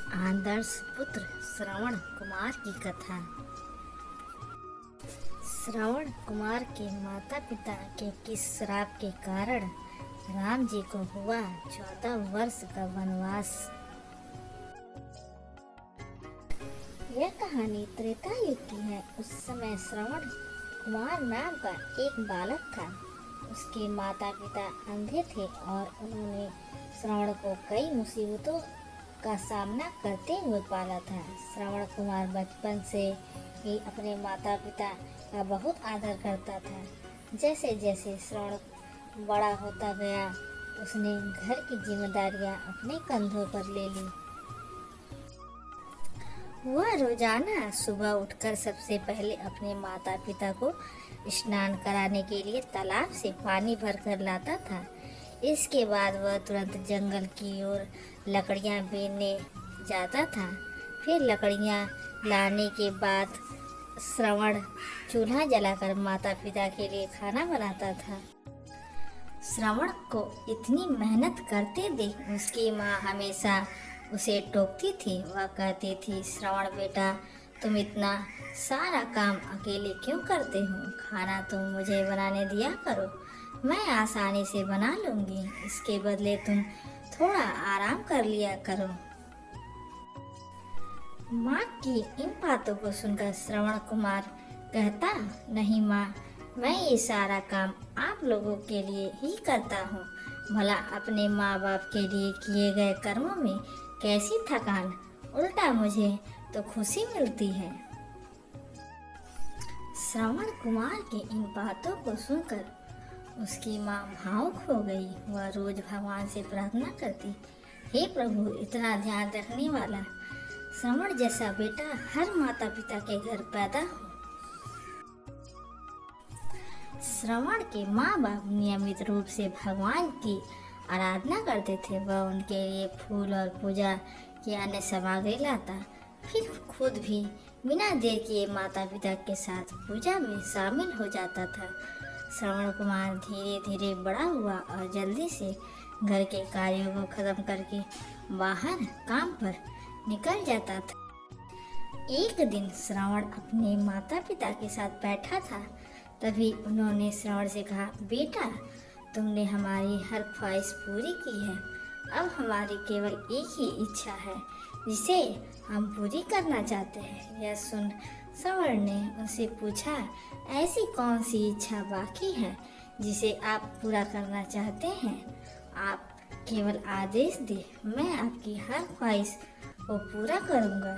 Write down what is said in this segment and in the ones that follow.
आदर्श पुत्र श्रवण कुमार की कथा। श्रवण कुमार के माता पिता के किस श्राप के कारण राम जी को हुआ 14 वर्ष का वनवास। यह कहानी त्रेता युग की है। उस समय श्रवण कुमार नाम का एक बालक था। उसके माता पिता अंधे थे और उन्होंने श्रवण को कई मुसीबतों का सामना करते हुए पाला था। श्रवण कुमार बचपन से ही अपने माता पिता का बहुत आदर करता था। जैसे जैसे श्रवण बड़ा होता गया, उसने घर की जिम्मेदारियां अपने कंधों पर ले ली। वह रोजाना सुबह उठकर सबसे पहले अपने माता पिता को स्नान कराने के लिए तालाब से पानी भरकर लाता था। इसके बाद वह तुरंत जंगल की ओर लकड़ियां बीनने जाता था। फिर लकड़ियां लाने के बाद श्रवण चूल्हा जलाकर माता पिता के लिए खाना बनाता था। श्रवण को इतनी मेहनत करते देख उसकी माँ हमेशा उसे टोकती थी। वह कहती थी, श्रवण बेटा, तुम इतना सारा काम अकेले क्यों करते हो? खाना तुम मुझे बनाने दिया करो, मैं आसानी से बना लूंगी। इसके बदले तुम थोड़ा आराम कर लिया करो। माँ की इन बातों को सुनकर श्रवण कुमार कहता, नहीं माँ, मैं ये सारा काम आप लोगों के लिए ही करता हूँ। भला अपने माँ बाप के लिए किए गए कर्मों में कैसी थकान, उल्टा मुझे तो खुशी मिलती है। श्रवण कुमार की इन बातों को सुनकर उसकी माँ भावुक हो गई। वह रोज भगवान से प्रार्थना करती, हे प्रभु, इतना ध्यान रखने वाला श्रवण जैसा बेटा हर माता पिता के घर पैदा हो। श्रवण के माँ बाप नियमित रूप से भगवान की आराधना करते थे। वह उनके लिए फूल और पूजा की अन्य सामग्री लाता, फिर खुद भी बिना देर किए माता पिता के साथ पूजा में शामिल हो जाता था। श्रवण कुमार धीरे धीरे बड़ा हुआ और जल्दी से घर के कार्यों को खत्म करके बाहर काम पर निकल जाता था। एक दिन श्रवण अपने माता पिता के साथ बैठा था। तभी उन्होंने श्रवण से कहा, बेटा, तुमने हमारी हर ख्वाहिश पूरी की है। अब हमारी केवल एक ही इच्छा है जिसे हम पूरी करना चाहते हैं। यह सुन श्रवण ने उनसे पूछा, ऐसी कौन सी इच्छा बाकी है जिसे आप पूरा करना चाहते हैं? आप केवल आदेश दे, मैं आपकी हर ख्वाहिश को पूरा करूंगा।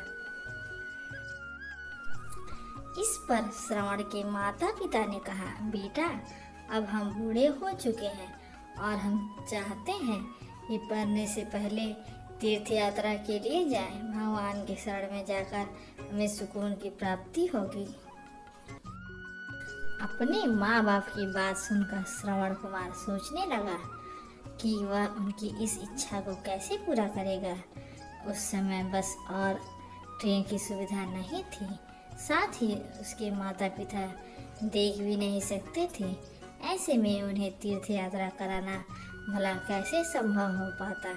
इस पर श्रवण के माता पिता ने कहा, बेटा, अब हम बूढ़े हो चुके हैं और हम चाहते हैं कि मरने से पहले तीर्थ यात्रा के लिए जाएं। भगवान के शरण में जाकर हमें सुकून की प्राप्ति होगी। अपने माँ बाप की बात सुनकर श्रवण कुमार सोचने लगा कि वह उनकी इस इच्छा को कैसे पूरा करेगा। उस समय बस और ट्रेन की सुविधा नहीं थी, साथ ही उसके माता पिता देख भी नहीं सकते थे। ऐसे में उन्हें तीर्थ यात्रा कराना भला कैसे संभव हो पाता।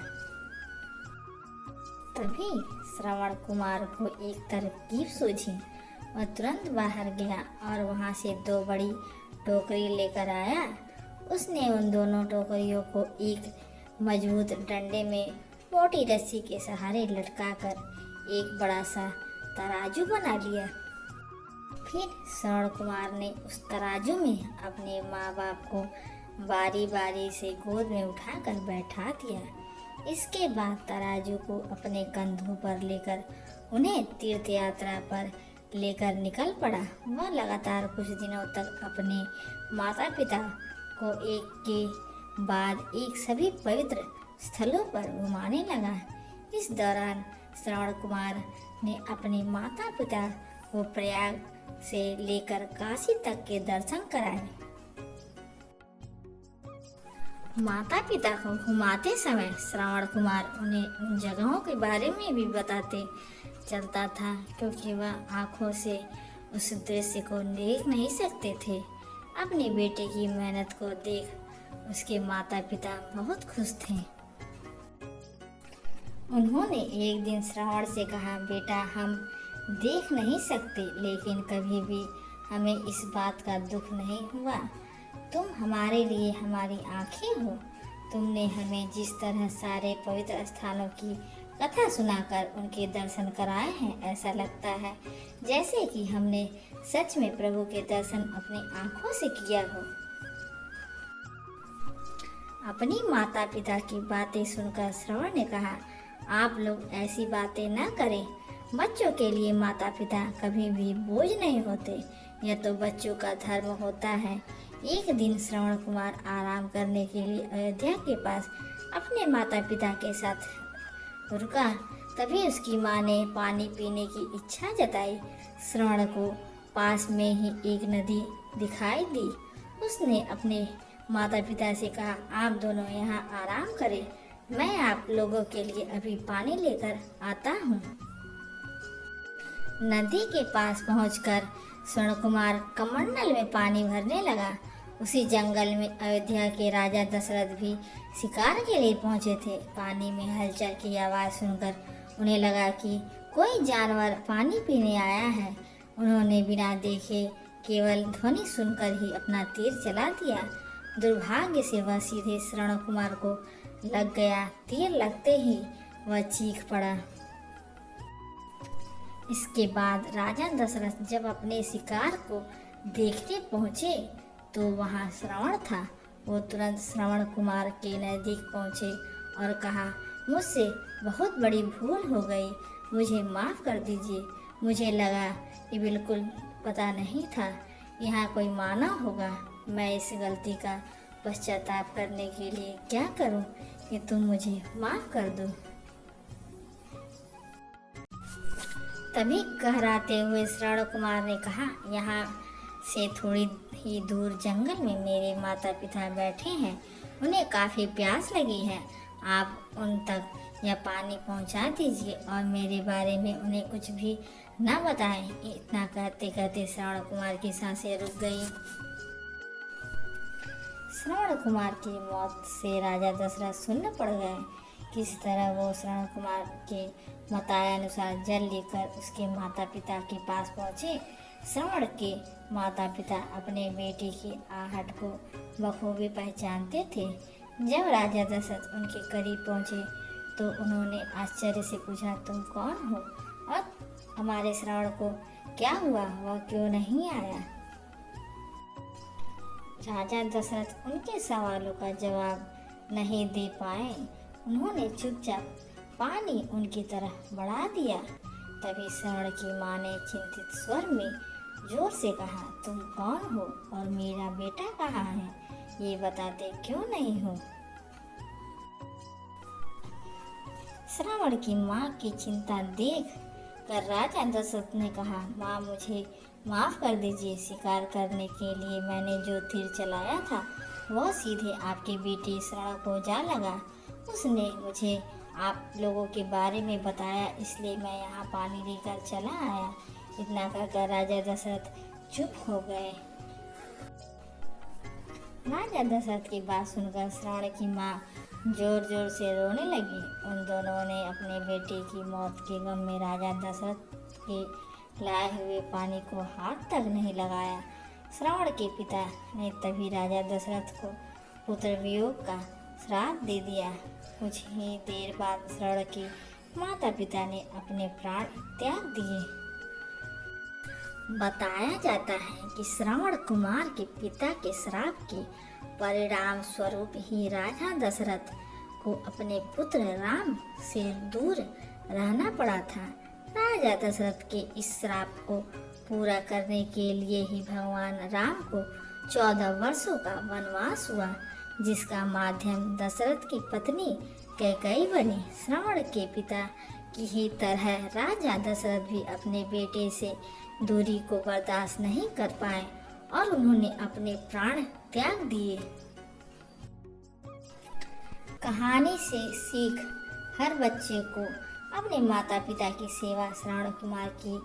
तभी श्रवण कुमार को एक तरकीब सूझी। वह तुरंत बाहर गया और वहां से 2 बड़ी टोकरी लेकर आया। उसने उन दोनों टोकरियों को एक मजबूत डंडे में मोटी रस्सी के सहारे लटकाकर एक बड़ा सा तराजू बना लिया। फिर श्रवण कुमार ने उस तराजू में अपने माँ बाप को बारी बारी से गोद में उठाकर बैठा दिया। इसके बाद तराजू को अपने कंधों पर लेकर उन्हें तीर्थ यात्रा पर लेकर निकल पड़ा। वह लगातार कुछ दिनों तक अपने माता पिता को एक के बाद एक सभी पवित्र स्थलों पर घुमाने लगा। इस दौरान श्रवण कुमार ने अपने माता पिता को प्रयाग से लेकर काशी तक के दर्शन कराए। माता पिता को घुमाते समय श्रवण कुमार उन्हें उन जगहों के बारे में भी बताते चलता था, क्योंकि वह आंखों से उस दृश्य को देख नहीं सकते थे। अपने बेटे की मेहनत को देख उसके माता पिता बहुत खुश थे। उन्होंने एक दिन श्रवण से कहा, बेटा, हम देख नहीं सकते, लेकिन कभी भी हमें इस बात का दुख नहीं हुआ। तुम हमारे लिए हमारी आंखें हो। तुमने हमें जिस तरह सारे पवित्र स्थानों की कथा सुनाकर उनके दर्शन कराए हैं, ऐसा लगता है जैसे कि हमने सच में प्रभु के दर्शन अपनी आंखों से किया हो। अपनी माता पिता की बातें सुनकर श्रवण ने कहा, आप लोग ऐसी बातें न करें। बच्चों के लिए माता पिता कभी भी बोझ नहीं होते। यह तो बच्चों का धर्म होता है। एक दिन श्रवण कुमार आराम करने के लिए अयोध्या के पास अपने माता पिता के साथ रुका। तभी उसकी माँ ने पानी पीने की इच्छा जताई। श्रवण को पास में ही एक नदी दिखाई दी। उसने अपने माता पिता से कहा, आप दोनों यहाँ आराम करें, मैं आप लोगों के लिए अभी पानी लेकर आता हूँ। नदी के पास पहुंचकर श्रवण कुमार कमंडल में पानी भरने लगा। उसी जंगल में अयोध्या के राजा दशरथ भी शिकार के लिए पहुंचे थे। पानी में हलचल की आवाज़ सुनकर उन्हें लगा कि कोई जानवर पानी पीने आया है। उन्होंने बिना देखे केवल ध्वनि सुनकर ही अपना तीर चला दिया। दुर्भाग्य से वह सीधे श्रवण कुमार को लग गया। तीर लगते ही वह चीख पड़ा। इसके बाद राजा दशरथ जब अपने शिकार को देखने पहुँचे तो वहाँ श्रवण था। वो तुरंत श्रवण कुमार के नज़दीक पहुँचे और कहा, मुझसे बहुत बड़ी भूल हो गई, मुझे माफ़ कर दीजिए। मुझे लगा कि बिल्कुल पता नहीं था यहाँ कोई मानव होगा। मैं इस गलती का पश्चाताप करने के लिए क्या करूं कि तुम मुझे माफ़ कर दो। तभी कहराते हुए श्रवण कुमार ने कहा, यहाँ से थोड़ी ही दूर जंगल में मेरे माता पिता बैठे हैं। उन्हें काफ़ी प्यास लगी है। आप उन तक यह पानी पहुंचा दीजिए और मेरे बारे में उन्हें कुछ भी न बताएं। इतना कहते कहते श्रवण कुमार की सांसें रुक गई। श्रवण कुमार की मौत से राजा दशरथ सुन्न पड़ गए। किस तरह वो श्रवण कुमार के मतानुसार जल लेकर उसके माता पिता के पास पहुँचे। श्रवण के माता पिता अपने बेटे की आहट को बखूबी पहचानते थे। जब राजा दशरथ उनके करीब पहुँचे तो उन्होंने आश्चर्य से पूछा, तुम कौन हो और हमारे श्रवण को क्या हुआ, वह क्यों नहीं आया? राजा दशरथ उनके सवालों का जवाब नहीं दे पाए। उन्होंने चुपचाप पानी उनकी तरफ बढ़ा दिया। तभी श्रवण की माँ ने चिंतित स्वर में जोर से कहा, तुम कौन हो और मेरा बेटा कहाँ है? ये बताते क्यों नहीं हो? श्रवण की माँ की चिंता देख कर राजा दशरथ ने कहा, माँ, मुझे माफ़ कर दीजिए। शिकार करने के लिए मैंने जो तीर चलाया था वह सीधे आपके बेटे श्रवण को जा लगा। उसने मुझे आप लोगों के बारे में बताया, इसलिए मैं यहाँ पानी लेकर चला आया। इतना कहकर राजा दशरथ चुप हो गए। राजा दशरथ की बात सुनकर श्रवण की माँ जोर जोर से रोने लगी। उन दोनों ने अपने बेटे की मौत के गम में राजा दशरथ के लाए हुए पानी को हाथ तक नहीं लगाया। श्रवण के पिता ने तभी राजा दशरथ को पुत्र वियोग का श्राप दे दिया। कुछ ही देर बाद श्रवण के माता पिता ने अपने प्राण त्याग दिए। बताया जाता है कि श्रवण कुमार के पिता के श्राप के परिणाम स्वरूप ही राजा दशरथ को अपने पुत्र राम से दूर रहना पड़ा था। राजा दशरथ के इस श्राप को पूरा करने के लिए ही भगवान राम को 14 वर्षों का वनवास हुआ, जिसका माध्यम दशरथ की पत्नी कैकेयी बनी। श्रवण के पिता की ही तरह राजा दशरथ भी अपने बेटे से दूरी को बर्दाश्त नहीं कर पाए और उन्होंने अपने प्राण त्याग दिए। कहानी से सीख, हर बच्चे को अपने माता पिता की सेवा श्रवण कुमार की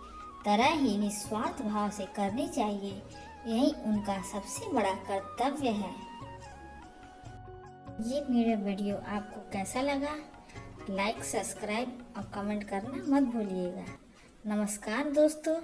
तरह ही निस्वार्थ भाव से करनी चाहिए। यही उनका सबसे बड़ा कर्तव्य है। ये मेरा वीडियो आपको कैसा लगा? लाइक, सब्सक्राइब और कमेंट करना मत भूलिएगा। नमस्कार दोस्तों।